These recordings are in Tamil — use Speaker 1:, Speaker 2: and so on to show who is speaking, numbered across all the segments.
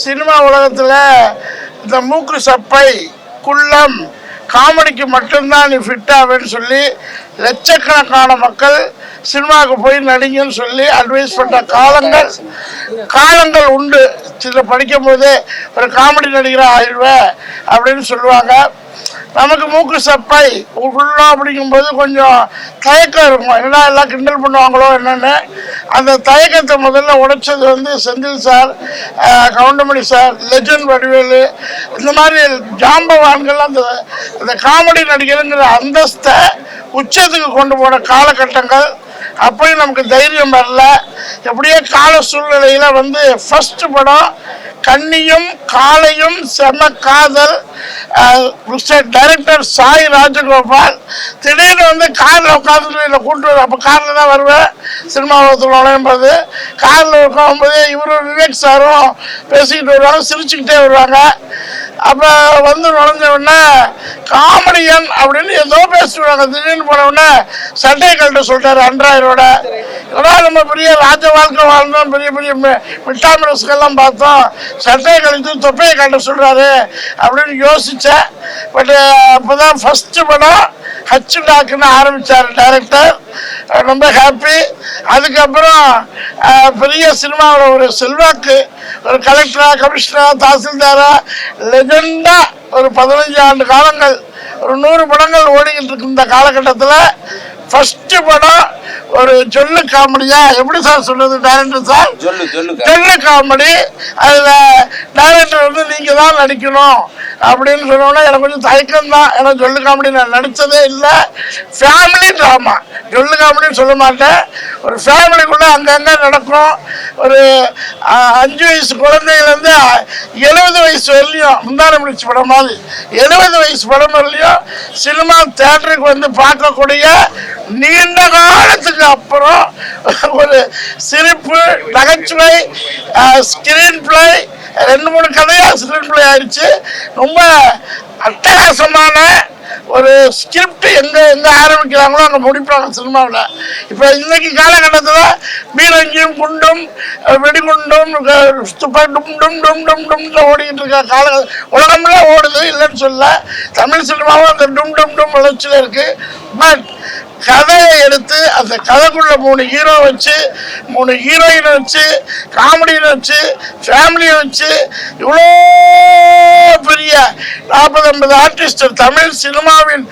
Speaker 1: சினிமா உலகத்தில் இந்த மூக்கு சப்பை குள்ளம் காமெடிக்கு மட்டும்தான் நீ ஃபிட் ஆவேன்னு சொல்லி லட்சக்கணக்கான மக்கள் சினிமாவுக்கு போய் நடிங்கன்னு சொல்லி அட்வைஸ் பண்ணுற காலங்கள் உண்டு. சில படிக்கும் போது ஒரு காமெடி நடிகராக ஆயிடுவேன் அப்படின்னு சொல்லுவாங்க. நமக்கு மூக்கு சப்பை ஃபுல்லாக அப்படிங்கும்போது கொஞ்சம் தயக்கம் இருக்கும். என்னடா எல்லாம் கிண்டல் பண்ணுவாங்களோ என்னென்னு. அந்த தயக்கத்தை முதல்ல உடைச்சது வந்து Senthil sir, Goundamani sir, legend Vadivelu, இந்த மாதிரி ஜாம்பவான்கள் அந்த காமெடி நடிகருங்கிற அந்தஸ்தை உச்சத்துக்கு கொண்டு போன காலகட்டங்கள். அப்பயும் நமக்கு தைரியம் வரல. எப்படியே கால சூழ்நிலையில் வந்து ஃபர்ஸ்ட் படம் கன்னியும் காளையும் செம காதல். டைரக்டர் சாய் ராஜகோபால் திடீர்னு வந்து காரில் உட்காந்துட்டு என்னை கூப்பிட்டு வர. அப்போ காரில் தான் வருவேன் சினிமா உலகத்தில் நுழையும்போது. காரில் உட்காரும்போது இவரும் விவேக் சாரும் பேசிக்கிட்டு வருவாங்க, சிரிச்சுக்கிட்டே வருவாங்க. அப்போ வந்து நுழைஞ்ச உடனே காமெடியன் அப்படின்னு ஏதோ பேசிடுவாங்க. திடீர்னு போன உடனே சட்டையை கழட்ட சொல்லிட்டாரு அன்றாயரோட. இதெல்லாம் நம்ம பெரிய ராஜ வாழ்க்கை வாழ்ந்தோம், பெரிய பெரிய மிட்டாமிரஸ்கெல்லாம் பார்த்தோம், சட்டையை கழித்து தொப்பையை கழட்ட சொல்கிறாரு அப்படின்னு யோசித்தேன். பட் அப்போ தான் ஃபஸ்ட்டு படம் ஹச்சு டாக்குன்னு ஆரம்பித்தார் டைரக்டர். ரொம்ப ஹாப்பி. அதுக்கப்புறம் பெரிய சினிமாவில் ஒரு செல்வாக்கு, ஒரு கலெக்டரா, கமிஷனரா, தாசில்தாரா, லெஜெண்டாக ஒரு 15 ஆண்டு காலங்கள், ஒரு 100 படங்கள் ஓடிக்கிட்டு இருக்கு. இந்த காலகட்டத்தில் ஃபர்ஸ்ட் படம் ஒரு ஜொல்லு காமெடியா, எப்படி சார் சொல்றது டைரக்டர் சார், ஜொல்லு காமெடி. அதில் டைரக்டர் வந்து நீங்கள் தான் நடிக்கணும் அப்படின்னு சொன்னோன்னா எனக்கு கொஞ்சம் தயக்கம் தான். ஏன்னா ஜொல்லு காமெடி நான் நடித்ததே இல்லை. ஃபேமிலி ட்ராமா, ஜொல்லு காமெடின்னு சொல்ல மாட்டேன். ஒரு ஃபேமிலிக்குள்ளே அங்கங்கே நடக்கும். ஒரு 5 வயசு குழந்தையிலேருந்து 70 வயசு வரலையும், முந்தான முடிச்சு படம் மாதிரி 70 வயசு படம் வரலையும் சினிமா தியேட்டருக்கு வந்து பார்க்கக்கூடிய நீண்ட காலத்துக்கு அப்புறம் ஒரு சிரிப்பு, நகைச்சுவை, ஸ்கிரீன் பிளே, 2-3 கதையாக ஸ்கிரீன் பிளே ஆயிடுச்சு. ரொம்ப அட்டகாசமான ஒரு ஸ்கிரிப்ட் எங்கே ஆரம்பிக்கிறாங்களோ அங்கே முடிப்பாங்க சினிமாவில். இப்போ இன்னைக்கு காலகட்டத்தில் பீரங்கியும் குண்டும் வெடிகுண்டும் டும் டும் டும் டும் டும் ஓடிக்கிட்டு இருக்க உலகம்லாம் ஓடுது, இல்லைன்னு சொல்ல. தமிழ் சினிமாவும் அந்த டும் டும் டும் வளர்ச்சியில் இருக்குது. பட் கதையை எடுத்து அந்த கதைக்குள்ள 3 ஹீரோ வச்சு, 3 ஹீரோயினை வச்சு, காமெடியை வச்சு, ஃபேமிலியை வச்சு, இவ்வளோ பெரிய 40-50 ஆர்டிஸ்ட் தமிழ் சினிமாவின்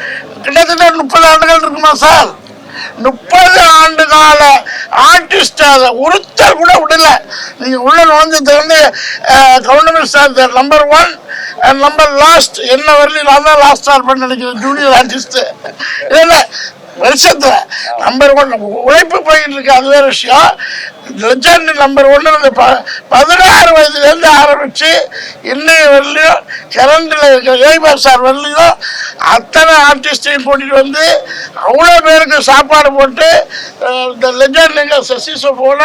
Speaker 1: கிட்டத்தட்ட 30 ஆண்டுகள் இருக்குமா சார்? 30 ஆண்டு கால ஆர்டிஸ்ட் அதை ஒருத்தர் கூட விடல. நீங்க உள்ள நுழைஞ்சது வந்து Goundamani sir number 1 number last. என்ன வரலையும் நான் தான் லாஸ்ட் ஸ்டார் பண்ண நினைக்கிறேன் ஜூனியர் ஆர்டிஸ்ட். இல்லை வருஷத்துல நம்பர் 1 உழைப்பு போயிட்டு இருக்கு, அது வேற விஷயம். லெஜண்ட் நம்பர் 1 16 வயதுலேருந்து ஆரம்பிச்சு இன்னைய வரலையும் கரண்டில் இருக்கிற ஏய்பார் சார் வரலையும் அத்தனை ஆர்டிஸ்டையும் கூட்டிகிட்டு வந்து அவ்வளோ பேருக்கு சாப்பாடு போட்டு இந்த லெஜண்ட் எங்கள் சசிசோ போன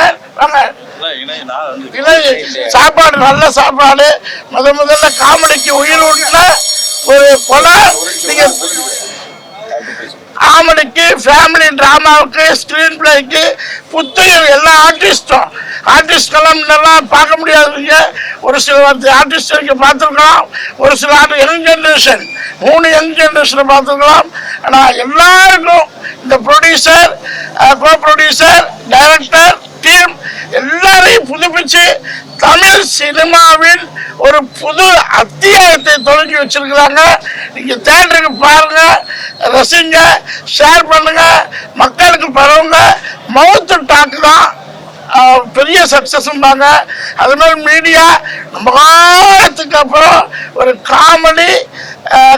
Speaker 1: சாப்பாடு, நல்ல சாப்பாடு. முதல்ல காமெடிக்கு உயிர் ஊட்டின ஒரு படம். நீங்கள் காமெடிக்கு, ஃபேமிலி ட்ராமாவுக்கு, ஸ்க்ரீன் பிளேக்கு புத்தகம் எல்லா ஆர்டிஸ்டெல்லாம் முன்னெல்லாம் பார்க்க முடியாதுங்க. ஒரு சில ஆர்டிஸ்ட் பார்த்துருக்கலாம், ஒரு சில யங் ஜென்ரேஷன் 3 யங் ஜென்ரேஷனை பார்த்துருக்கலாம். ஆனால் எல்லாருக்கும் இந்த ப்ரொடியூசர், கோ ப்ரொடியூசர், டைரக்டர், டீம் எல்லாரையும் புதுப்பிச்சு தமிழ் சினிமாவின் ஒரு புது அத்தியாயத்தை தொடங்கி வச்சிருக்கிறாங்க. நீங்க தியேட்டருக்கு பாருங்க, ரசிங்க, ஷேர் பண்ணுங்க, மக்களுக்கு பரவுங்க. மவுத் டாக் தான் பெரிய சக்சஸ்ம்பாங்க. அது மாதிரி மீடியா ரொம்ப காலத்துக்கு அப்புறம் ஒரு காமெடி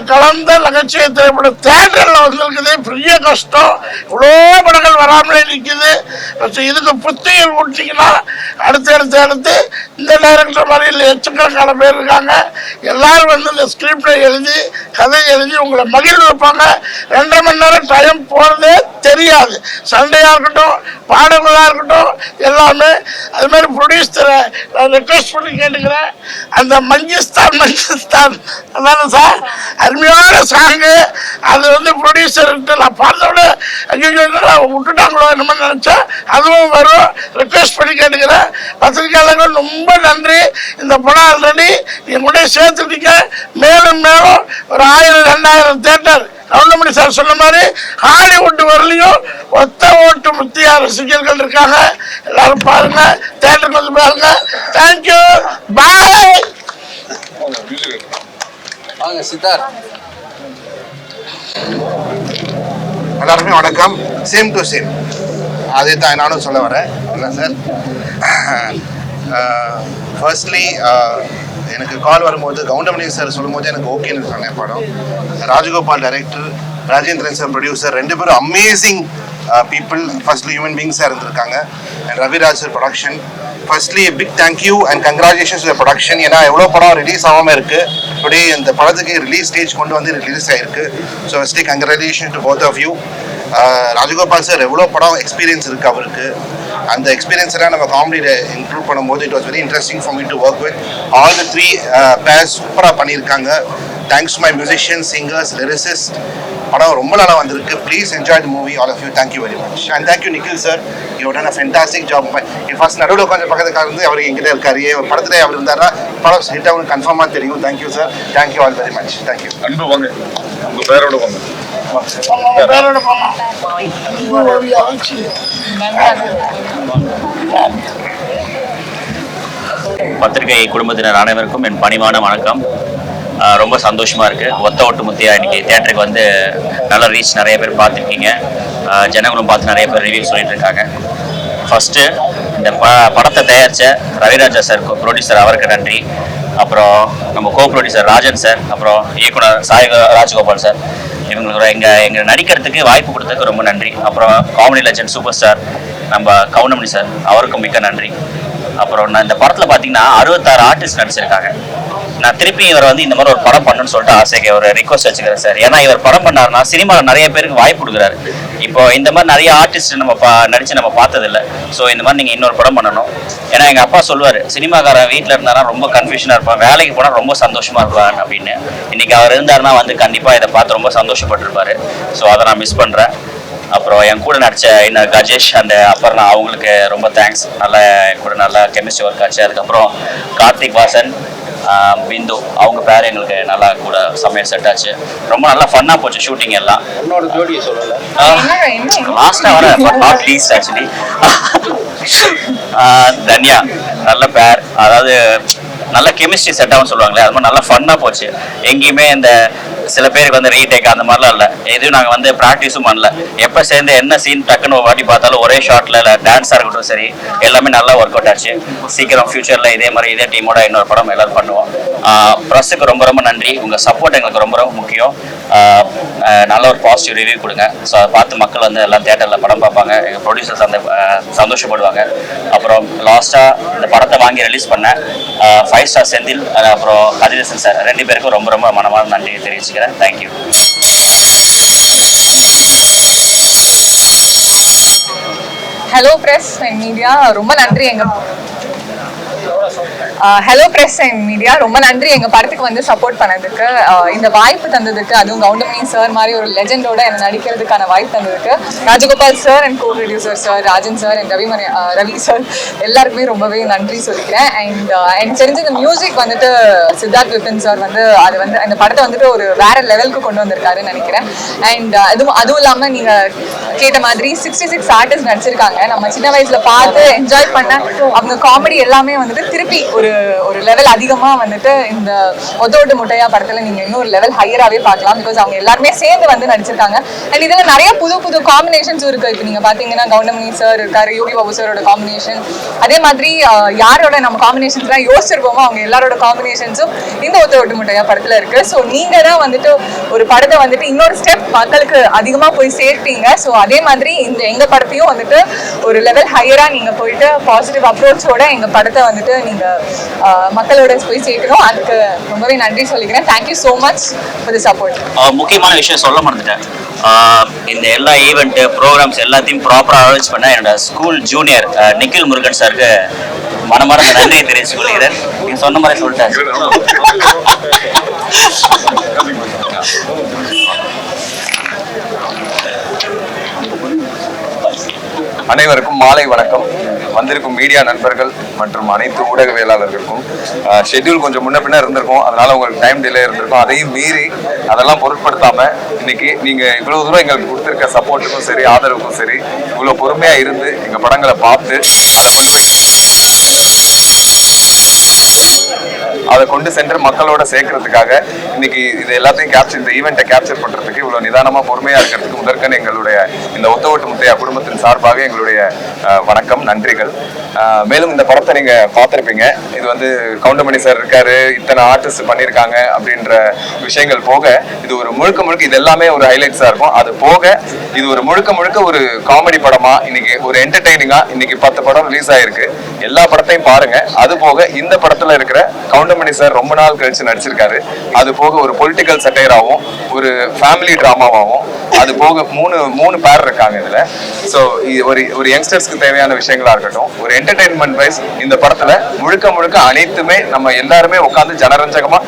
Speaker 1: கலந்த நகைச்சுவை திரைப்படம் தியேட்டரில் வந்திருக்குது. பெரிய கஷ்டம், இவ்வளோ படங்கள் வராமலே நிற்குது. இதுக்கு புத்திகள் ஊட்டிங்கன்னா அடுத்து இந்த டைரக்டர் மாதிரி இல்லை எச்சக்கணக்கான பேர் இருக்காங்க. எல்லாரும் வந்து இந்த ஸ்கிரிப்டை எழுதி, கதை எழுதி உங்களை மகிழ வைப்பாங்க. 2.5 மணி நேரம் டைம் போகிறதே தெரியாது. சண்டையாக இருக்கட்டும், பாடங்களாக இருக்கட்டும், எல்லாமே. அது மாதிரி ப்ரொடியூசரை நான் ரெக்வஸ்ட் பண்ணி கேட்டுக்கிறேன். அந்த மங்கிஸ்தான் அதான சார், அருமையான சாங்கு. அது வந்து ப்ரொடியூசர்கிட்ட நான் பார்த்தோட ஐயோ விட்டுட்டாங்களோ என்னமோ நினச்சேன். அதுவும் வரும், ரிக்வெஸ்ட் பண்ணி கேட்டுக்கிறேன். பத்திரிகையாளர்கள் ரொம்ப நன்றி. இந்த படம் ஆல்ரெடி என் கூட சேர்த்துட்டீங்க. மேலும் மேலும் ஒரு 1000-2000 தேட்டர் கவுண்டமணி சார் சொன்ன மாதிரி ஹாலிவுட் வரலையும் ஒத்த ஓட்டு முத்தியா ரசிகர்கள் இருக்காங்க. எல்லாரும் பாருங்க, தேட்டருக்கு வந்து பாருங்க. தேங்க்யூ, பாய்.
Speaker 2: எல்லாருமே வணக்கம். சேம் டு சேம், அதே தான் நானும் சொல்ல வரேன். இல்லை சார், ஃபர்ஸ்ட்லி எனக்கு கால் வரும்போது கவுண்டமணி சார் சொல்லும்போது எனக்கு ஓகேன்னு சொன்னேன். படம் Rajagopal director, Rajendran sir producer, ரெண்டு பேரும் அமேசிங் பீப்புள். ஃபர்ஸ்ட்லி ஹியூமன் பீங்ஸாக இருந்திருக்காங்க. And Raviraj sir production. Firstly big thank you and congratulations to production. ஏன்னா எவ்வளோ படம் ரிலீஸ் ஆகாமல் இருக்குது, டுடே இந்த படத்துக்கு ரிலீஸ் ஸ்டேஜ் கொண்டு வந்து ரிலீஸ் ஆகிருக்கு. So firstly congratulation to both of you. Rajagopal sir எவ்வளோ படம் எக்ஸ்பீரியன்ஸ் இருக்குது அவருக்கு. அந்த எக்ஸ்பீரியன்ஸ்லாம் நம்ம காமெடியில் இன்க்ளூட் பண்ணும்போது it was very interesting for me to work with. All the 3 பேர்ஸ் சூப்பராக பண்ணியிருக்காங்க. Thanks to my musicians, singers, lyricist. படம் ரொம்ப நல்லா வந்திருக்கு. Please enjoy the movie, all of you. Thank you very much. And thank you Nikhil sir, you done a fantastic job. First நடுவில் உட்காந்து பக்கத்துக்காக இருந்து அவர் எங்கிட்ட இருக்காரு. ஒரு படத்தில் அவர் இருந்தாரா படம் ஹிட் அவனுக்கு கன்ஃபார்மாக தெரியும். Thank you sir, thank you all very much. Thank you.
Speaker 3: அன்பு வாங்க, உங்கள் பேரோட வாங்க.
Speaker 4: பத்திரிகை குடும்பத்தினர் அனைவருக்கும் என் பணிவான வணக்கம். ரொம்ப சந்தோஷமாக இருக்குது. ஒத்த ஓட்டு முத்தியா இன்றைக்கி தேட்டருக்கு வந்து நல்ல ரீச், நிறைய பேர் பார்த்துருக்கீங்க. ஜனங்களும் பார்த்து நிறைய பேர் ரிவ்யூ சொல்லிட்டு இருக்காங்க. ஃபஸ்ட்டு இந்த படத்தை தயாரித்த ரவிராஜா சார், ப்ரொடியூசர், அவருக்கு நன்றி. அப்புறம் நம்ம கோ ப்ரொடியூசர் ராஜன் சார், அப்புறம் இயக்குனர் ராஜகோபால் சார், இவங்களுக்கு எங்கள் நடிக்கிறதுக்கு வாய்ப்பு கொடுத்ததுக்கு ரொம்ப நன்றி. அப்புறம் காமெடி லெஜண்ட் சூப்பர் ஸ்டார் நம்ம கவுண்டமணி சார், அவருக்கும் மிக்க நன்றி. அப்புறம் நான் இந்த படத்தில் பார்த்தீங்கன்னா 66 ஆர்டிஸ்ட் நடிச்சிருக்காங்க. நான் திருப்பி இவர் வந்து இந்த மாதிரி ஒரு படம் பண்ணணும்னு சொல்லிட்டு ஆசைக்கு ஒரு ரிக்வஸ்ட் வச்சுக்கிறேன் சார். ஏன்னா இவர் படம் பண்ணாருன்னா சினிமாவில் நிறைய பேருக்கு வாய்ப்பு கொடுக்குறாரு. இப்போ இந்த மாதிரி நிறைய ஆர்டிஸ்ட் நம்ம நடிச்சு நம்ம பார்த்ததில்லை. ஸோ இந்த மாதிரி நீங்கள் இன்னொரு படம் பண்ணணும். ஏன்னா எங்கள் அப்பா சொல்லுவார், சினிமாக்காரன் வீட்டில் இருந்தாரா ரொம்ப கன்ஃபியூஷனாக இருப்பான், வேலைக்கு போனால் ரொம்ப சந்தோஷமாக இருப்பான் அப்படின்னு. இன்னைக்கு அவர் இருந்தாருன்னா வந்து கண்டிப்பாக இதை பார்த்து ரொம்ப சந்தோஷப்பட்டிருப்பாரு. ஸோ அதை நான் மிஸ் பண்ணுறேன். அப்புறம் என் கூட நடித்த இன்னும் கஜேஷ் அண்ட் அப்புறம் அவங்களுக்கு ரொம்ப தேங்க்ஸ். நல்லா என் கூட நல்லா கெமிஸ்ட்ரி ஒர்க் ஆச்சு. அதுக்கப்புறம் கார்த்திக் வாசன், பிந்து, அவங்க பேர் எங்களுக்கு நல்லா கூட சமையல் செட் ஆச்சு. ரொம்ப நல்லா ஃபன்னாக போச்சு ஷூட்டிங் எல்லாம். லாஸ்ட்டாக வர நாட் லீஸ்ட் ஆக்சுவலி தன்யா, நல்ல பேர். அதாவது நல்ல கெமிஸ்ட்ரி செட் ஆகும்னு சொல்லுவாங்களே, அது மாதிரி நல்லா ஃபன்னாக போச்சு. எங்கேயுமே இந்த சில பேருக்கு வந்து ரீடேக் அந்த மாதிரிலாம் இல்லை. எதுவும் நாங்கள் வந்து ப்ராக்டிஸும் பண்ணல. எப்போ சேர்ந்து என்ன சீன் டக்குன்னு ஒரு வாட்டி பார்த்தாலும் ஒரே ஷாட்டில் இல்லை, டான்ஸாக இருக்கட்டும் சரி, எல்லாமே நல்லா ஒர்க் அவுட் ஆச்சு. சீக்கிரம் ஃபியூச்சரில் இதே மாதிரி இதே டீமோட இன்னொரு படம் எல்லோரும் பண்ணுவோம். ப்ரெஸ்ஸுக்கு ரொம்ப ரொம்ப நன்றி. உங்கள் சப்போர்ட் எங்களுக்கு ரொம்ப ரொம்ப முக்கியம். நல்ல ஒரு பாசிட்டிவ் ரிவ்யூ கொடுங்க. ஸோ அதை பார்த்து மக்கள் வந்து எல்லாம் தேட்டரில் படம் பார்ப்பாங்க. எங்கள் ப்ரொடியூசர்ஸ் அந்த சந்தோஷப்படுவாங்க. அப்புறம் லாஸ்ட்டாக இந்த படத்தை வாங்கி ரிலீஸ் பண்ணேன் 5 ஸ்டார் செந்தில், அப்புறம் கதிரேசன் சார், 2 பேருக்கும் ரொம்ப ரொம்ப மனமான நன்றி தெரிவிச்சுக்கிறேன். Thank you.
Speaker 5: Hello press and media, ரொம்ப நன்றி. ஹலோ பிரஸ் அண்ட் மீடியா, ரொம்ப நன்றி எங்க படத்துக்கு வந்து சப்போர்ட் பண்ணதுக்கு, இந்த வாய்ப்பு தந்ததுக்கு, அதுவும் கவுண்டமணி சார் மாதிரி ஒரு லெஜெண்டோட என்ன நடிக்கிறதுக்கான வாய்ப்பு தந்ததுக்கு Rajagopal sir and co producer sir Rajan sir and Ravi sir எல்லாருக்குமே ரொம்பவே நன்றி சொல்லிக்கிறேன். அண்ட் எனக்கு தெரிஞ்ச இந்த மியூசிக் வந்துட்டு சித்தார்த் விபின் சார் வந்து அது வந்து அந்த படத்தை வந்துட்டு ஒரு வேற லெவலுக்கு கொண்டு வந்திருக்காருன்னு நினைக்கிறேன். அண்ட் அதுவும் இல்லாமல் நீங்க கேட்ட மாதிரி 66 ஆர்டிஸ்ட் நடிச்சிருக்காங்க. நம்ம சின்ன வயசுல பார்த்து என்ஜாய் பண்ண அவங்க காமெடி எல்லாமே வந்துட்டு திருப்பி ஒரு லெவல் அதிகமாக வந்துட்டு இந்த ஒத்தோட்டு முட்டையா படத்தில் நீங்கள் இன்னொரு லெவல் ஹையராகவே பார்க்கலாம். பிகாஸ் அவங்க எல்லாருமே சேர்ந்து வந்து நடிச்சிருக்காங்க. அண்ட் இதில் நிறைய புது புது காம்பினேஷன்ஸும் இருக்குது. இப்போ நீங்கள் பார்த்தீங்கன்னா கவுண்டமணி சார் இருக்காரு, யோகி பாபு சாரோட காம்பினேஷன், அதே மாதிரி யாரோட நம்ம காம்பினேஷன்ஸ்லாம் யோசிச்சிருப்போமோ அவங்க எல்லாரோட காம்பினேஷன்ஸும் இந்த ஒத்தோட்டு முட்டையா படத்தில் இருக்குது. ஸோ நீங்கள் தான் வந்துட்டு ஒரு படத்தை வந்துட்டு இன்னொரு ஸ்டெப் மக்களுக்கு அதிகமாக போய் சேர்ப்பீங்க. ஸோ அதே மாதிரி இந்த எங்கள் படத்தையும் வந்துட்டு ஒரு லெவல் ஹையராக நீங்கள் போயிட்டு பாசிட்டிவ் அப்ரோச்சோட எங்கள் படத்தை வந்துட்டு நீங்கள் மக்களோட போய் சேர்க்கணும். அதுக்கு ரொம்பவே நன்றி சொல்லிக்கிறேன். Thank you so much for the support.
Speaker 4: முக்கியமான விஷயம் சொல்ல மறந்துட்டேன். இந்த எல்லா ஈவெண்ட்டு ப்ரோக்ராம்ஸ் எல்லாத்தையும் ப்ராப்பராக அரேஞ்ச் பண்ண என்னோட ஸ்கூல் ஜூனியர் நிக்கில் முருகன் சாருக்கு மனமார்ந்த நன்றியை தெரிவித்துக் கொள்கிறேன். நீங்க சொன்ன மாதிரி சொல்லிட்டேன்.
Speaker 3: அனைவருக்கும் மாலை வணக்கம். வந்திருக்கும் மீடியா நண்பர்கள் மற்றும் அனைத்து ஊடகவியலாளர்களுக்கும் ஷெட்யூல் கொஞ்சம் முன்ன பின்ன இருந்திருக்கும், அதனால உங்களுக்கு டைம் டிலே இருந்திருக்கும். அதையும் மீறி அதெல்லாம் பொருட்படுத்தாம இன்னைக்கு நீங்க இவ்வளவு தூரம் எங்களுக்கு கொடுத்திருக்க சப்போர்ட்டுக்கும் சரி ஆதரவுக்கும் சரி இவ்வளவு பொறுமையா இருந்து எங்க படங்களை பார்த்து அதை கொண்டு சென்று மக்களோட சேர்க்கறதுக்காக இன்னைக்கு இது எல்லாத்தையும் இந்த ஈவெண்ட்டை கேப்சர் பண்றதுக்கு இவ்வளவு நிதானமா பொறுமையா இருக்கிறதுக்கு முதற்கன் எங்களுடைய இந்த ஒத்த ஓட்டு முத்தையா குடும்பத்தின் சார்பாக எங்களுடைய வணக்கம், நன்றிகள். மேலும் இந்த படத்தை நீங்க பார்த்திருப்பீங்க. இது வந்து கவுண்டமணி சார் இருக்காரு, இத்தனை ஆர்டிஸ்ட் பண்ணியிருக்காங்க அப்படின்ற விஷயங்கள் போக இது ஒரு முழுக்க இது எல்லாமே ஒரு ஹைலைட்ஸா இருக்கும். அது போக இது ஒரு முழுக்க ஒரு காமெடி படமா இன்னைக்கு ஒரு என்டர்டெய்னிங்கா இன்னைக்கு 10 படம் ரிலீஸ் ஆயிருக்கு. எல்லா படத்தையும் பாருங்க. அது போக இந்த படத்துல இருக்கிற கவுண்டமணி சார் ரொம்ப நாள் கழிச்சு நடிச்சிருக்காரு. அது போக ஒரு பொலிட்டிக்கல் சட்டையராகவும் ஒரு ஃபேமிலி டிராமாவாகவும் அது போக மூணு பேர் இருக்காங்க இதுல. ஸோ ஒரு யங்ஸ்டர்ஸ்க்கு தேவையான விஷயங்களா இருக்கட்டும், ஒரு என்டர்டைன்மெண்ட் வைஸ் இந்த படத்துல முழுக்க அனைத்துமே நம்ம எல்லாருமே உட்காந்து ஜனரஞ்சகமா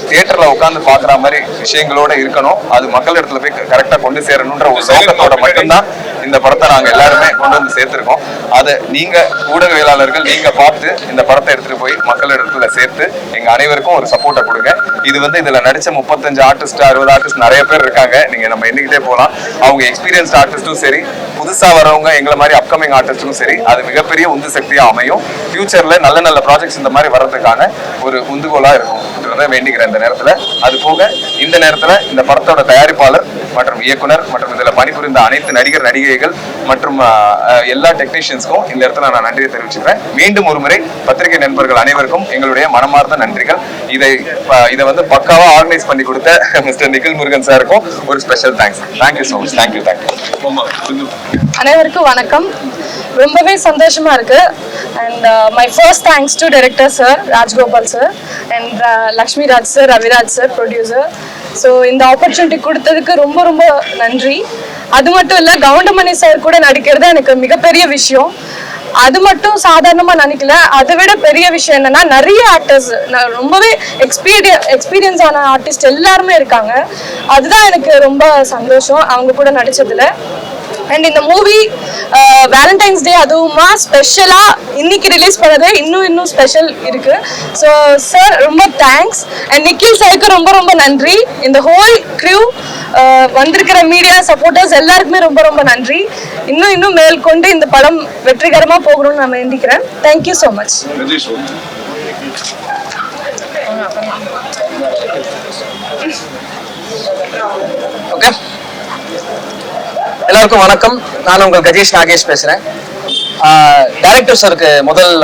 Speaker 3: தியேட்டர்ல உட்காந்து பாக்குற மாதிரி விஷயங்களோட இருக்கணும். அது மக்கள் இடத்துல போய் கரெக்டா கொண்டு சேரணும்ன்ற ஒரு நோக்கத்தோட மட்டும்தான் இந்த படத்தை நாங்க எல்லாருமே கொண்டு வந்து சேர்த்திருக்கோம். அதை நீங்க ஊடகவியலாளர்கள் நீங்க பார்த்து இந்த படத்தை எடுத்துட்டு போய் மக்கள் இடத்துல சேர்த்து எங்க அனைவருக்கும் ஒரு சப்போர்ட்டை கொடுங்க. இது வந்து இதுல நடிச்ச 35 ஆர்டிஸ்ட் 60 ஆர்டிஸ்ட் நிறைய பேர் இருக்காங்க. நீங்க நம்ம எண்ணிக்கிட்டே போகலாம். அவங்க எக்ஸ்பீரியன்ஸ்ட் ஆர்டிஸ்டும் சரி, புதுசா வரவங்க எங்களை மாதிரி அப்கமிங் ஆர்டிஸ்டும் சரி, அது மிகப்பெரிய உந்து சக்தியா அமையும். ஃபியூச்சர்ல நல்ல ப்ராஜெக்ட்ஸ் இந்த மாதிரி வர்றதுக்கான ஒரு உந்துகோலா இருக்கும் வேண்டிக்கிறேன் இந்த நேரத்துல. அது போக இந்த நேரத்துல இந்த படத்தோட தயாரிப்பாளர் மற்றும் இயக்குனர் மற்றும் இதுல பணிபுரிந்த அனைத்து நடிகர் நடிகைகள் மற்றும் எல்லா டெக்னீஷியன்ஸ்க்கும் இந்த இடத்துல நான் நன்றியை தெரிவிச்சுக்கிறேன். மீண்டும் ஒரு முறை பத்திரிகை நண்பர்கள் அனைவருக்கும் எங்களுடைய மனமார்ந்த நன்றிகள். இதை வந்து பக்காவா ஆர்கனைஸ் பண்ணி கொடுத்த மிஸ்டர் நிகில் முருகன் சாருக்கும் ஒரு special thanks. Thank you so much. Thank you.
Speaker 6: அனைவருக்கும் வணக்கம். ரொம்பவே சந்தோஷமா இருக்கு. And my first thanks to director sir Rajgopal sir and Lakshmi Raj sir, Raviraj sir producer. So இந்த ஆப்பர்ச்சுனிட்டி கொடுத்ததுக்கு ரொம்ப நன்றி. அது மட்டும் இல்லை, கவுண்டமணி சார் கூட நடிக்கிறது எனக்கு மிகப்பெரிய விஷயம். அது மட்டும் சாதாரணமா நினைக்கல. அதை விட பெரிய விஷயம் என்னன்னா, நிறைய ஆர்டிஸ்ட் ரொம்பவே எக்ஸ்பீரியன்ஸ் ஆன ஆர்டிஸ்ட் எல்லாருமே இருக்காங்க. அதுதான் எனக்கு ரொம்ப சந்தோஷம் அவங்க கூட நடிச்சதுல. அண்ட் இந்த மூவி வேலண்டைன்ஸ் டே அதுவுமா ஸ்பெஷலா இன்னைக்கு ரிலீஸ் பண்ணது இன்னும் ஸ்பெஷல் இருக்கு. ஸோ சார் ரொம்ப தேங்க்ஸ். அண்ட் நிக்கில் சாருக்கு ரொம்ப நன்றி. இந்த ஹோல் க்ரூ வந்திருக்கிற மீடியா சப்போர்ட்டர்ஸ் எல்லாருக்குமே ரொம்ப நன்றி. இன்னும் மேற்கொண்டு இந்த படம் வெற்றிகரமா போகணும்னு நான் வேண்டிக்கிறேன். Thank you so much.
Speaker 7: ஓகே, எல்லாருக்கும் வணக்கம். நான் உங்கள் கஜேஷ் நாகேஷ் பேசுறேன். டைரக்டர் சாருக்கு முதல்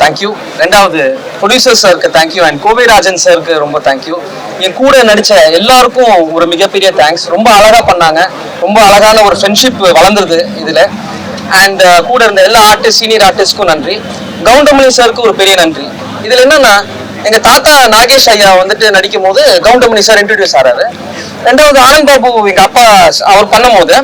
Speaker 7: தேங்க்யூ. ரெண்டாவது ப்ரொடியூசர் சாருக்கு தேங்க்யூ. அண்ட் கோவிராஜன் சாருக்கு ரொம்ப தேங்க்யூ. என் கூட நடிச்ச எல்லாருக்கும் ஒரு மிகப்பெரிய தேங்க்ஸ். ரொம்ப அழகா பண்ணாங்க. ரொம்ப அழகான ஒரு ஃப்ரெண்ட்ஷிப் வளர்ந்துருது இதுல. அண்ட் கூட இருந்த எல்லா சீனியர் ஆர்டிஸ்ட்க்கும் நன்றி. கவுண்டமணி சாருக்கு ஒரு பெரிய நன்றி. இதுல என்னன்னா, எங்க தாத்தா நாகேஷ் ஐயா வந்துட்டு நடிக்கும் போது கவுண்டமணி சார் இன்ட்ரடியூஸ் ஆறாரு. ரெண்டாவது ஆனந்த் பாபு எங்க அப்பா அவர் பண்ணும் போது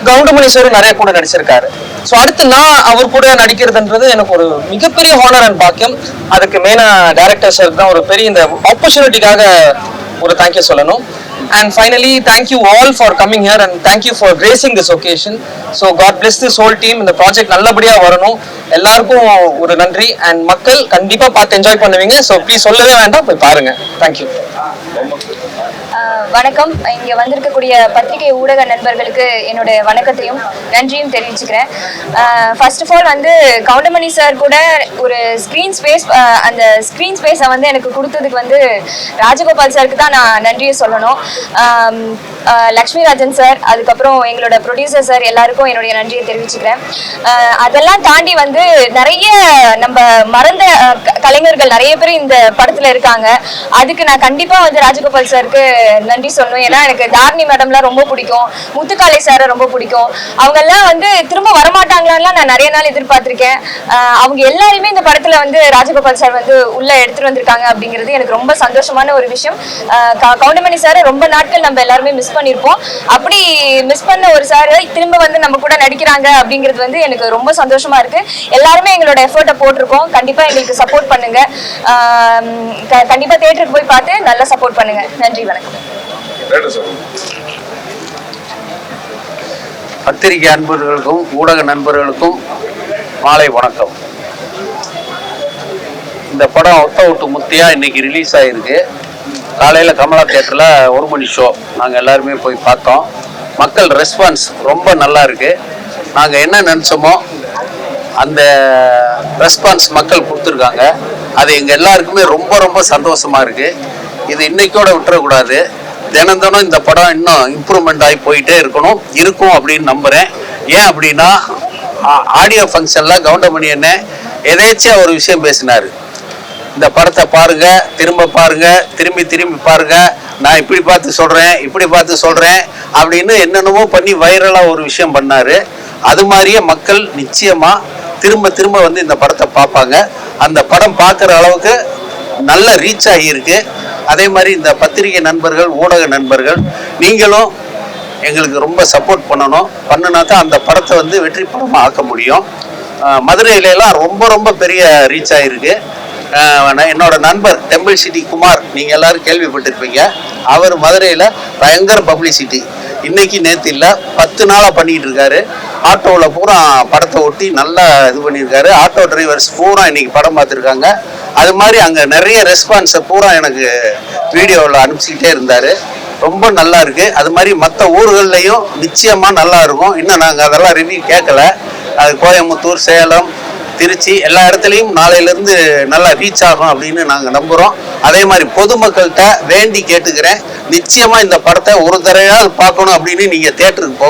Speaker 7: கவுண்டமணி சார் நிறைய கூட நடிச்சிருக்காரு. ஸோ அடுத்து நான் அவர் கூட நடிக்கிறதுன்றது எனக்கு ஒரு மிகப்பெரிய ஹானர் அண்ட் பாக்கியம். அதுக்கு மெயினா டைரக்டர் சார் தான் ஒரு பெரிய இந்த ஆப்பர்ச்சுனிட்டிக்காக ஒரு தேங்க்யூ சொல்லணும். And finally, thank you all for coming here and thank you for gracing this occasion. So God bless this whole team. இந்த ப்ராஜெக்ட் நல்லபடியா வரணும். எல்லாருக்கும் ஒரு நன்றி. அண்ட் மக்கள் கண்டிப்பா பார்த்து என்ஜாய் பண்ணுவீங்க. ஸோ ப்ளீஸ் சொல்லவே வேண்டாம், போய் பாருங்க. தேங்க்யூ.
Speaker 8: வணக்கம். இங்கே வந்திருக்கக்கூடிய பத்திரிகை ஊடக நண்பர்களுக்கு என்னோட வணக்கத்தையும் நன்றியும் தெரிவிச்சுக்கிறேன். ஃபர்ஸ்ட் ஆஃப் ஆல் வந்து கவுண்டமணி சார் கூட ஒரு ஸ்க்ரீன் ஸ்பேஸ், அந்த ஸ்க்ரீன் ஸ்பேஸை வந்து எனக்கு கொடுத்ததுக்கு வந்து ராஜகோபால் சாருக்கு தான் நான் நன்றியை சொல்லணும். லக்ஷ்மி ராஜன் சார், அதுக்கப்புறம் எங்களோட ப்ரொடியூசர் சார் எல்லாருக்கும் என்னுடைய நன்றியை தெரிவிச்சுக்கிறேன். அதெல்லாம் தாண்டி வந்து நிறைய நம்ம மறந்த கலைஞர்கள் நிறைய பேர் இந்த படத்தில் இருக்காங்க. அதுக்கு நான் கண்டிப்பாக வந்து ராஜகோபால் சாருக்கு நன்றி சொல்லணும். ஏன்னா எனக்கு தாரணி மேடம்லாம் ரொம்ப பிடிக்கும், முத்துக்காலை சாரை ரொம்ப பிடிக்கும். அவங்கெல்லாம் வந்து திரும்ப வரமாட்டாங்களான்லாம் நான் நிறைய நாள் எதிர்பார்த்திருக்கேன். அவங்க எல்லாருமே இந்த படத்துல வந்து ராஜகோபால் சார் வந்து உள்ள எடுத்துட்டு வந்திருக்காங்க அப்படிங்கிறது எனக்கு ரொம்ப சந்தோஷமான ஒரு விஷயம். கவுண்டமணி சாரை ரொம்ப நாட்கள் நம்ம எல்லாருமே மிஸ் மிஸ் பண்ணியிருப்போம். அப்படி மிஸ் பண்ண ஒரு சார் திரும்ப வந்து நம்ம கூட நடிக்கிறாங்க அப்படிங்கிறது வந்து எனக்கு ரொம்ப சந்தோஷமா இருக்கு. எல்லாருமே எங்களோட எஃபர்ட்டை போட்டிருக்கோம். கண்டிப்பா எங்களுக்கு சப்போர்ட் பண்ணுங்க. கண்டிப்பா தியேட்டருக்கு போய் பார்த்து நல்லா சப்போர்ட் பண்ணுங்க. நன்றி, வணக்கம்.
Speaker 9: பத்திரிகை அன்பர்களுக்கும் ஊடக நண்பர்களுக்கும் மாலை வணக்கம். இந்த படம் ஒத்த விட்டு முத்தியா இன்னைக்கு ரிலீஸ் ஆகிருக்கு. காலையில் கமலா தியேட்டரில் 1 மணி ஷோ நாங்கள் எல்லாருமே போய் பார்த்தோம். மக்கள் ரெஸ்பான்ஸ் ரொம்ப நல்லா இருக்கு. நாங்கள் என்ன நினச்சோமோ அந்த ரெஸ்பான்ஸ் மக்கள் கொடுத்துருக்காங்க. அது எங்கள் எல்லாருக்குமே ரொம்ப ரொம்ப சந்தோஷமாக இருக்குது. இது இன்னைக்கோட விட்டுறக்கூடாது. தினம் தினம் இந்த படம் இன்னும் இம்ப்ரூவ்மெண்ட் ஆகி போயிட்டே இருக்கும் அப்படின்னு நம்புகிறேன். ஏன் அப்படின்னா ஆடியோ ஃபங்க்ஷனில் கவுண்டமணி அண்ணன் எதேச்சியா ஒரு விஷயம் பேசினார். இந்த படத்தை பாருங்க, திரும்ப பாருங்க, திரும்பி திரும்பி பாருங்க, நான் இப்படி பார்த்து சொல்கிறேன், இப்படி பார்த்து சொல்கிறேன் அப்படின்னு என்னென்னமோ பண்ணி வைரலாக ஒரு விஷயம் பண்ணார். அது மாதிரியே மக்கள் நிச்சயமாக திரும்ப திரும்ப வந்து இந்த படத்தை பார்ப்பாங்க. அந்த படம் பார்க்குற அளவுக்கு நல்ல ரீச் ஆகியிருக்கு. அதே மாதிரி இந்த பத்திரிகை நண்பர்கள், ஊடக நண்பர்கள், நீங்களும் எங்களுக்கு ரொம்ப சப்போர்ட் பண்ணுனா தான் அந்த படத்தை வந்து வெற்றி படமாக ஆக்க முடியும். மதுரையிலலாம் ரொம்ப ரொம்ப பெரிய ரீச் ஆகிருக்கு. என்னோட நண்பர் டெம்பிள் சிட்டி குமார், நீங்கள் எல்லாரும் கேள்விப்பட்டிருப்பீங்க. அவர் மதுரையில் பயங்கர பப்ளிசிட்டி. இன்னைக்கு நேற்று இல்லை, 10 நாளாக பண்ணிக்கிட்டு இருக்காரு. ஆட்டோவில் பூரா படத்தை ஒட்டி நல்லா இது பண்ணியிருக்காரு. ஆட்டோ டிரைவர்ஸ் பூரா இன்னைக்கு படம் பார்த்துருக்காங்க. அது மாதிரி அங்கே நிறைய ரெஸ்பான்ஸை பூரா எனக்கு வீடியோவில் அனுப்பிச்சிக்கிட்டே இருந்தார். ரொம்ப நல்லா இருக்கு. அது மாதிரி மற்ற ஊர்கள்லையும் நிச்சயமாக நல்லா இருக்கும். இன்னும் நாங்கள் அதெல்லாம் ரிவ்யூ கேட்கல. அது கோயம்புத்தூர், சேலம், திருச்சி எல்லா இடத்துலையும் நாளையிலேருந்து நல்லா ரீச் ஆகும் அப்படின்னு நாங்கள் நம்புகிறோம். அதே மாதிரி பொதுமக்கள்கிட்ட வேண்டி கேட்டுக்கிறேன், நிச்சயமாக இந்த படத்தை ஒரு தடவையாவது பார்க்கணும் அப்படின்னு நீங்கள் தியேட்டருக்கு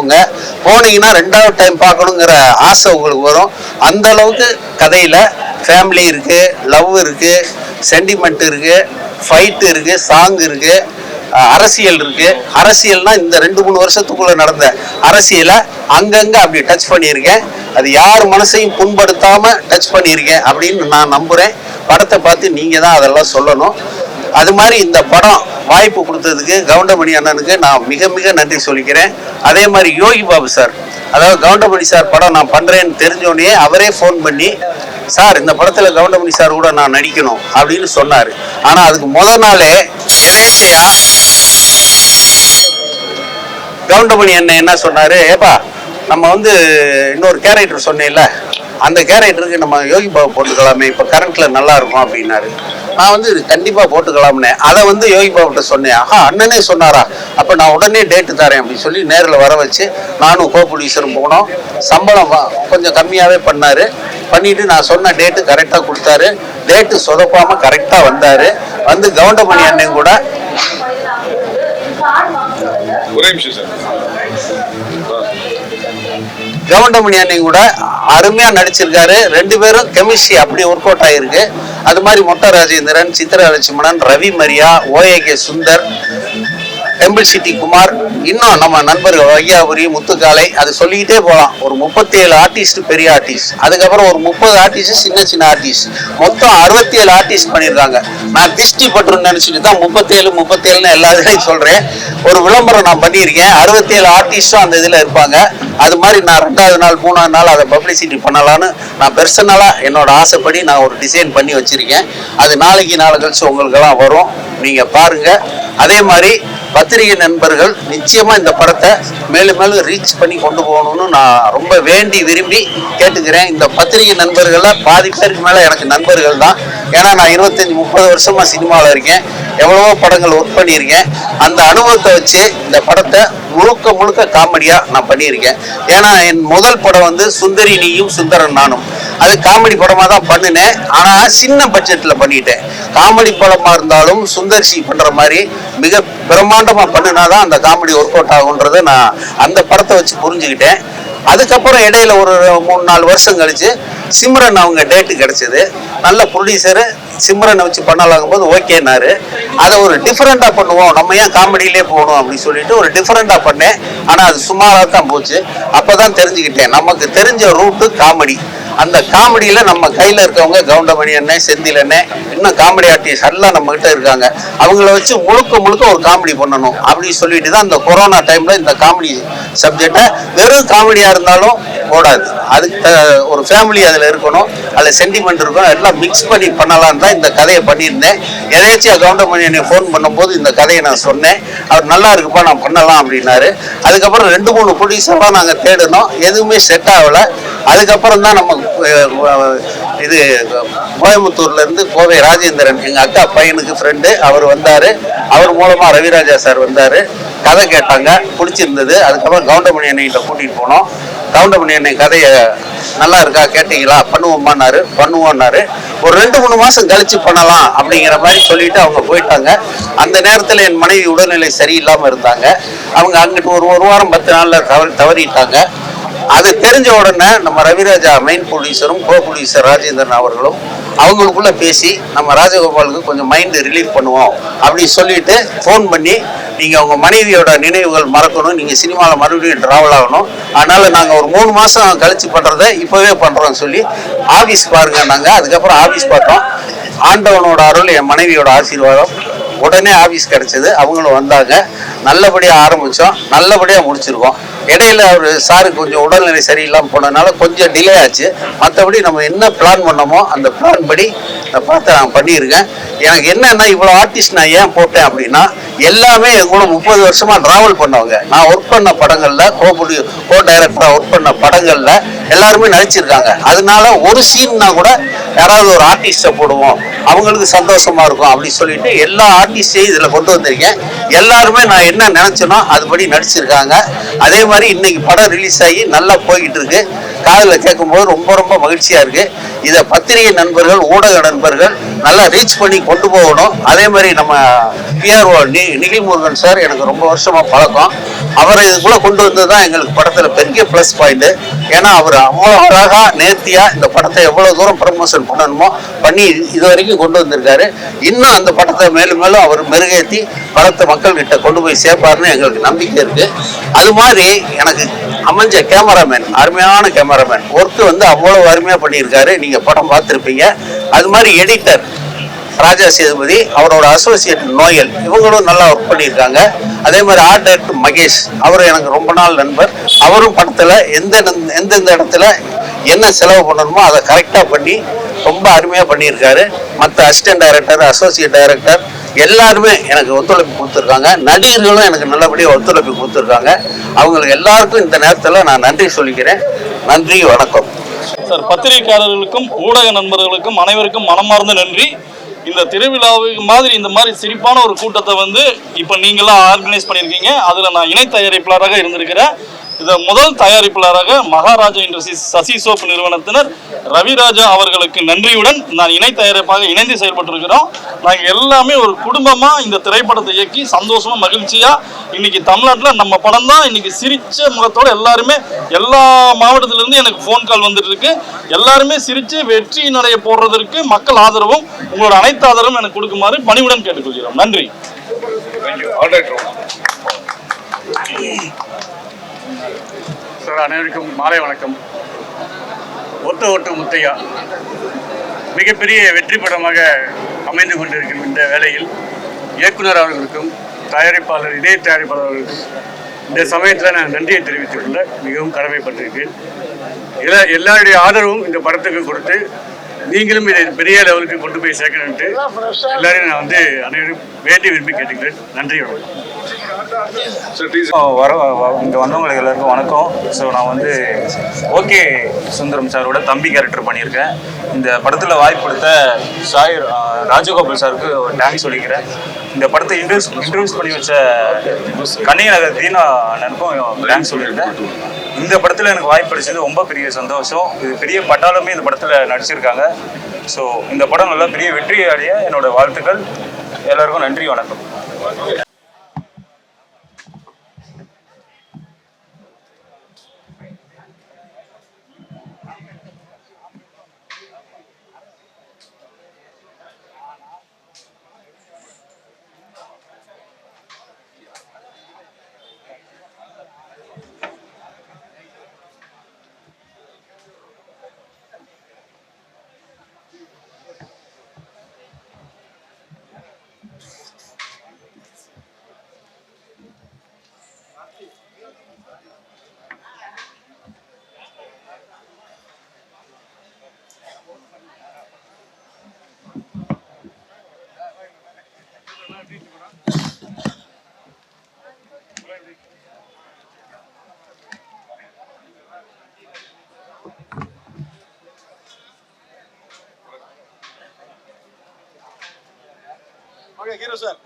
Speaker 9: போனீங்கன்னா 2வது டைம் பார்க்கணுங்கிற ஆசை உங்களுக்கு வரும். அந்த அளவுக்கு கதையில் ஃபேமிலி இருக்குது, லவ் இருக்குது, சென்டிமெண்ட் இருக்குது, ஃபைட்டு இருக்குது, சாங் இருக்குது, அரசியல் இருக்கு. அரசியல்னா இந்த 2-3 வருஷத்துக்குள்ள நடந்த அரசியலை அங்கங்க அப்படி டச் பண்ணியிருக்கேன். அது யார் மனசையும் புண்படுத்தாம டச் பண்ணியிருக்கேன் அப்படின்னு நான் நம்புறேன். படத்தை பார்த்து நீங்க தான் அதெல்லாம் சொல்லணும். அது மாதிரி இந்த படம் வாய்ப்பு கொடுத்ததுக்கு கவுண்டமணி அண்ணனுக்கு நான் மிக மிக நன்றி சொல்லிக்கிறேன். அதே மாதிரி யோகி பாபு சார், அதாவது கவுண்டமணி சார் படம் நான் பண்றேன்னு தெரிஞ்சோடனே அவரே ஃபோன் பண்ணி, சார் இந்த படத்துல கவுண்டமணி சார் கூட நான் நடிக்கணும் அப்படின்னு சொன்னாரு. ஆனா அதுக்கு முதல் நாளே எதேச்சையா கவுண்டமணி அண்ணன் என்ன சொன்னாரு, ஏப்பா நம்ம வந்து இன்னொரு கேரக்டர் சொன்னேன்ல, அந்த கேரக்டருக்கு நம்ம யோகி பாபு போட்டுக்கலாமே, இப்போ கரண்ட்ல நல்லா இருக்கும் அப்படின்னாரு. நான் வந்து கண்டிப்பா போட்டுக்கலாம்னே. அதை வந்து யோகி பாபுட்ட சொன்னேன். அண்ணனே சொன்னாரா, அப்போ நான் உடனே டேட்டு தரேன் அப்படின்னு சொல்லி நேரில் வர வச்சு நானும் கோ ப்ரொடியூசரும் போனோம். சம்பளம் கொஞ்சம் கம்மியாகவே பண்ணாரு. பண்ணிட்டு நான் சொன்ன டேட்டு கரெக்டாக கொடுத்தாரு. டேட்டு சொதப்பாம கரெக்டாக வந்தாரு. வந்து கவுண்டமணி அண்ணன் கூட கவுண்டமணி அண்ணன் கூட அருமையா நடிச்சிருக்காரு. 2 பேரும் கெமிஸ்ட்ரி அப்படி ஒர்க் அவுட் ஆயிருக்கு. அது மாதிரி மொட்டை Rajendran, Chitra Lakshmanan, Ravi Maria, OAK Sundar, temple city Kumar, இன்னும் நம்ம நண்பர்கள் வையாபுரி, முத்துக்காலை, அது சொல்லிக்கிட்டே போகலாம். ஒரு 37 ஆர்டிஸ்ட், பெரிய ஆர்டிஸ்ட், அதுக்கப்புறம் ஒரு 30 ஆர்டிஸ்ட், சின்ன சின்ன ஆர்டிஸ்ட், மொத்தம் 67 ஆர்டிஸ்ட் பண்ணியிருக்காங்க. நான் திருஷ்டி பட்டுன்னு நினச்சிட்டு தான் 37 எல்லா இதுலையும் சொல்கிறேன். ஒரு விளம்பரம் நான் பண்ணியிருக்கேன். 67 ஆர்டிஸ்டும் அந்த இதில் இருப்பாங்க. அது மாதிரி நான் 2வது நாள் 3வது நாள் அதை பப்ளிசிட்டி பண்ணலான்னு நான் பர்சனலாக என்னோட ஆசைப்படி நான் ஒரு டிசைன் பண்ணி வச்சுருக்கேன். அது நாளைக்கு நாளை கழிச்சு உங்களுக்கெல்லாம் வரும், நீங்கள் பாருங்கள். அதே மாதிரி பத்திரிகை நண்பர்கள் நிச்சயமா இந்த படத்தை மேலும் மேலும் ரீச் பண்ணி கொண்டு போகணும்னு நான் ரொம்ப வேண்டி விரும்பி கேட்டுக்கிறேன். இந்த பத்திரிகை நண்பர்கள பாதி பேருக்கு மேல எனக்கு நண்பர்கள் தான். ஏன்னா நான் 25-30 வருஷமா சினிமாவில் இருக்கேன். எவ்வளவோ படங்கள் ஒர்க் பண்ணியிருக்கேன். அந்த அனுபவத்தை வச்சு இந்த படத்தை முழுக்க முழுக்க காமெடியா நான் பண்ணியிருக்கேன். ஏன்னா என் முதல் படம் வந்து சுந்தரி நீயும் சுந்தரன் நானும், அது காமெடி படமா தான் பண்ணினேன். ஆனா சின்ன பட்ஜெட்ல பண்ணிட்டேன். காமெடி படமா இருந்தாலும் சுந்தர்சி பண்ற மாதிரி மிக பிரம்மாண்டமா பண்ணினாதான் அந்த காமெடி ஒர்க் அவுட் ஆகுன்றதை நான் அந்த படத்தை வச்சு புரிஞ்சுக்கிட்டேன். அதுக்கப்புறம் இடையில ஒரு 3-4 வருஷம் கழிச்சு சிம்ரன் அவங்க டேட்டு கிடைச்சது. நல்ல ப்ரொடியூசரு, சிம்ரனை வச்சு பண்ணலாங்கும் போது ஓகேனாரு. அதை ஒரு டிஃப்ரெண்டாக பண்ணுவோம், நம்ம ஏன் காமெடியிலே போகணும் அப்படின்னு சொல்லிட்டு ஒரு டிஃப்ரெண்டாக பண்ணேன். ஆனால் அது சுமாராக தான் போச்சு. அப்போ தான் தெரிஞ்சுக்கிட்டேன் நமக்கு தெரிஞ்ச ரூட்டு காமெடி. அந்த காமெடியில் நம்ம கையில் இருக்கவங்க கவுண்டமணி அண்ணன், செந்தில் அண்ணன், இன்னும் காமெடி ஆர்டிஸ்ட் எல்லாம் நம்ம கிட்ட இருக்காங்க. அவங்கள வச்சு முழுக்க முழுக்க ஒரு காமெடி பண்ணணும் அப்படின்னு சொல்லிட்டு தான் இந்த கொரோனா டைமில் இந்த காமெடி சப்ஜெக்டை வெறும் காமெடியாக இருந்தாலும் ஓடாது. அதுக்கு ஒரு ஃபேமிலி அதில் இருக்கணும், அதில் சென்டிமெண்ட் இருக்கணும், எல்லாம் மிக்ஸ் பண்ணி பண்ணலான்னு தான் இந்த கதையை பண்ணியிருந்தேன். எதேச்சியா கவுண்டமணி என்னை ஃபோன் பண்ணும்போது இந்த கதையை நான் சொன்னேன். அவர் நல்லா இருக்குப்பா நான் பண்ணலாம் அப்படின்னாரு. அதுக்கப்புறம் 2-3 ப்ரொடியூசர்லாம் நாங்கள் தேடினோம், எதுவுமே செட் ஆகலை. அதுக்கப்புறம் தான் நம்ம இது கோயம்புத்தூர்லேருந்து கோவை ராஜேந்திரன், எங்கள் அக்கா பையனுக்கு ஃப்ரெண்டு, அவர் வந்தார். அவர் மூலமாக ரவிராஜா சார் வந்தார், கதை கேட்டாங்க, பிடிச்சிருந்தது. அதுக்கப்புறம் கவுண்டமணி அண்ணைகிட்ட கூட்டிகிட்டு போனோம். கவுண்டமணி அண்ணன் கதையை நல்லா இருக்கா கேட்டீங்களா, பண்ணுவோம்மான்னாரு. பண்ணுவோன்னாரு. ஒரு 2-3 மாதம் கழிச்சு பண்ணலாம் அப்படிங்கிற மாதிரி சொல்லிட்டு அவங்க போயிட்டாங்க. அந்த நேரத்தில் என் மனைவி உடல்நிலை சரியில்லாமல் இருந்தாங்க. அவங்க அங்கிட்டு ஒரு வாரம் 10 நாளில் தவறிட்டாங்க. அது தெரிஞ்ச உடனே நம்ம ரவிராஜா மெயின் ப்ரொடியூசரும் கோ ப்ரொடியூசர் ராஜேந்திரன் அவர்களும் அவங்களுக்குள்ள பேசி நம்ம ராஜகோபாலுக்கு கொஞ்சம் மைண்டு ரிலீஃப் பண்ணுவோம் அப்படின்னு சொல்லிட்டு ஃபோன் பண்ணி, நீங்கள் உங்கள் மனைவியோட நினைவுகள் மறக்கணும், நீங்கள் சினிமாவில் மறுபடியும் ட்ராவல் ஆகணும், அதனால் நாங்கள் ஒரு 3 மாதம் கழிச்சு பண்ணுறதை இப்போவே பண்ணுறோன்னு சொல்லி ஆஃபீஸ் பாருங்க. நாங்கள் அதுக்கப்புறம் ஆஃபீஸ் பார்த்தோம். ஆண்டவனோட அருள், என் மனைவியோட ஆசீர்வாதம், உடனே ஆஃபீஸ் கிடச்சிது. அவங்களும் வந்தாங்க. நல்லபடியாக ஆரம்பித்தோம், நல்லபடியாக முடிச்சிருக்கோம். இடையில அவர் சாருக்கு கொஞ்சம் உடல்நிலை சரியில்லாமல் போனதுனால கொஞ்சம் டிலே ஆச்சு. மற்றபடி நம்ம என்ன பிளான் பண்ணோமோ அந்த பிளான் படி நான் பார்த்து நான் பண்ணியிருக்கேன். எனக்கு என்னன்னா, இவ்வளோ ஆர்டிஸ்ட் நான் ஏன் போட்டேன் அப்படின்னா, எல்லாமே என் கூட 30 வருஷமாக ட்ராவல் பண்ணவங்க. நான் ஒர்க் பண்ண படங்களில் கோ டைரக்டராக ஒர்க் பண்ண படங்களில் எல்லாருமே நடிச்சிருக்காங்க. அதனால ஒரு சீன்னா கூட யாராவது ஒரு ஆர்டிஸ்ட்டை போடுவோம், அவங்களுக்கு சந்தோஷமா இருக்கும் அப்படின்னு சொல்லிட்டு எல்லா ஆர்டிஸ்டையும் இதில் கொண்டு வந்திருக்கேன். எல்லாருமே நான் என்ன நினைச்சனோ அதுபடி நடிச்சிருக்காங்க. அதே மாதிரி இன்னைக்கு படம் ரிலீஸ் ஆகி நல்லா போய்கிட்டு இருக்கு. காதில் கேட்கும்போது ரொம்ப ரொம்ப மகிழ்ச்சியா இருக்கு. இதை பத்திரிகை நண்பர்கள், ஊடக நண்பர்கள் நல்லா ரீச் பண்ணி கொண்டு போகணும். அதே மாதிரி நம்ம பிஆர்ஓ நிகில் முருகன் சார் எனக்கு ரொம்ப வருஷமா பழக்கம். அவரை இதுக்குள்ள கொண்டு வந்தது தான் எங்களுக்கு படத்துல பெரிய ப்ளஸ் பாயிண்ட். ஏன்னா அவர் அவ்வளோ அழகா நேர்த்தியா இந்த படத்தை எவ்வளவு தூரம் ப்ரமோஷன் பண்ணணுமோ பண்ணி இது வரைக்கும் கொண்டு வந்திருக்காரு. இன்னும் அந்த படத்தை மேலும் மேலும் அவர் மெருகேற்றி படத்தை மக்கள்கிட்ட கொண்டு போய் சேர்ப்பாருன்னு எங்களுக்கு நம்பிக்கை இருக்கு. அது மாதிரி எனக்கு அமைஞ்ச கேமராமேன், அருமையான கேமராமேன், ஒர்க்கு வந்து அவ்வளவு அருமையா பண்ணியிருக்காரு. நீங்க படம் பார்த்துருப்பீங்க. அது மாதிரி எடிட்டர் ராஜா சேதுபதி, அவரோட அசோசியேட் நோயல், இவங்களும் நல்லா ஒர்க் பண்ணியிருக்காங்க. அதே மாதிரி ஆர்ட் டைரக்டர் மகேஷ், அவரும் எனக்கு ரொம்ப நாள் நண்பர். அவரும் படத்தில் எந்தெந்த இடத்துல என்ன செலவு பண்ணணுமோ அதை கரெக்டாக பண்ணி ரொம்ப அருமையாக பண்ணியிருக்காரு. மற்ற அசிஸ்டன்ட் டைரக்டர், அசோசியேட் டைரக்டர் எல்லாருமே எனக்கு ஒத்துழைப்பு கொடுத்துருக்காங்க. நடிகர்களும் எனக்கு நல்லபடியாக ஒத்துழைப்பு கொடுத்துருக்காங்க. அவங்களுக்கு எல்லாருக்கும் இந்த நேரத்தில் நான் நன்றி சொல்லிக்கிறேன். நன்றி, வணக்கம்
Speaker 10: சார். பத்திரிகையாளர்களுக்கும் ஊடக நண்பர்களுக்கும் அனைவருக்கும் மனமார்ந்த நன்றி. இந்த திருவிழாவுக்கு மாதிரி இந்த மாதிரி சிறப்பான ஒரு கூட்டத்தை வந்து இப்போ நீங்களாம் ஆர்கனைஸ் பண்ணியிருக்கீங்க. அதில் நான் இணை தயாரிப்பாளராக இருந்திருக்கிறேன். இதை முதல் தயாரிப்பாளராக மகாராஜா இண்டஸ்ட்ரீஸ் சசி சோப் நிறுவனத்தினர் ரவிராஜா அவர்களுக்கு நன்றியுடன் நான் இணை தயாரிப்பாக இணைந்து செயல்பட்டிருக்கிறோம். நாங்கள் எல்லாமே ஒரு குடும்பமாக இந்த திரைப்படத்தை இயக்கி சந்தோஷமாக மகிழ்ச்சியாக இன்னைக்கு தமிழ்நாட்டில் நம்ம படம் தான் இன்னைக்கு சிரிச்ச முகத்தோட எல்லாருமே எல்லா மாவட்டத்திலிருந்து எனக்கு ஃபோன் கால் வந்துட்டு இருக்கு. எல்லாருமே சிரித்து வெற்றி நடைய போடுறதற்கு மக்கள் ஆதரவும் உங்களோட அனைத்து ஆதரவும் எனக்கு கொடுக்குமாறு பணிவுடன் கேட்டுக்கொள்கிறோம். நன்றி.
Speaker 11: சார், அனைவருக்கும் மாலை வணக்கம். ஒத்த முத்தையா மிகப்பெரிய வெற்றி படமாக அமைந்து கொண்டிருக்கும் இந்த வேளையில் இயக்குனர் அவர்களுக்கும் தயாரிப்பாளர், இணை தயாரிப்பாளர் அவர்களுக்கும் இந்த சமயத்தில் நான் நன்றியை தெரிவித்துக் கொள்ள மிகவும் கடமைப்பட்டிருக்கேன். எல்லாருடைய ஆதரவும் இந்த படத்துக்கு கொடுத்து நீங்களும் இதை பெரிய லெவலுக்கு கொண்டு போய் சேர்க்கணுன்ட்டு எல்லாரையும் நான் வந்து அனைவரும் வேண்டி விரும்பி கேட்டுக்கிறேன். நன்றி, வணக்கம்.
Speaker 12: இங்கே வந்தவங்களுக்கு எல்லாருக்கும் வணக்கம். ஸோ நான் வந்து ஓகே சுந்தரம் சாரோட தம்பி கேரக்டர் பண்ணியிருக்கேன். இந்த படத்தில் வாய்ப்பு கொடுத்த ஷாயர் ராஜகோபால் சாருக்கு ஒரு தேங்க்ஸ் சொல்லிக்கிறேன். இந்த படத்தை இன்ட்ரடியூஸ் பண்ணி வச்ச கன்னிநகர் தீனா அண்ணனுக்கும் தேங்க்ஸ் சொல்லியிருக்கேன். இந்த படத்தில் எனக்கு வாய்ப்பு கிடைச்சது ரொம்ப பெரிய சந்தோஷம். இது பெரிய பட்டாளமே இந்த படத்தில் நடிச்சிருக்காங்க. ஸோ இந்த படம் நல்லா பெரிய வெற்றி அடைய என்னோட வாழ்த்துக்கள். எல்லாருக்கும் நன்றி, வணக்கம்.
Speaker 13: Okay hero sir.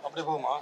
Speaker 13: அப்படியே போகுமா?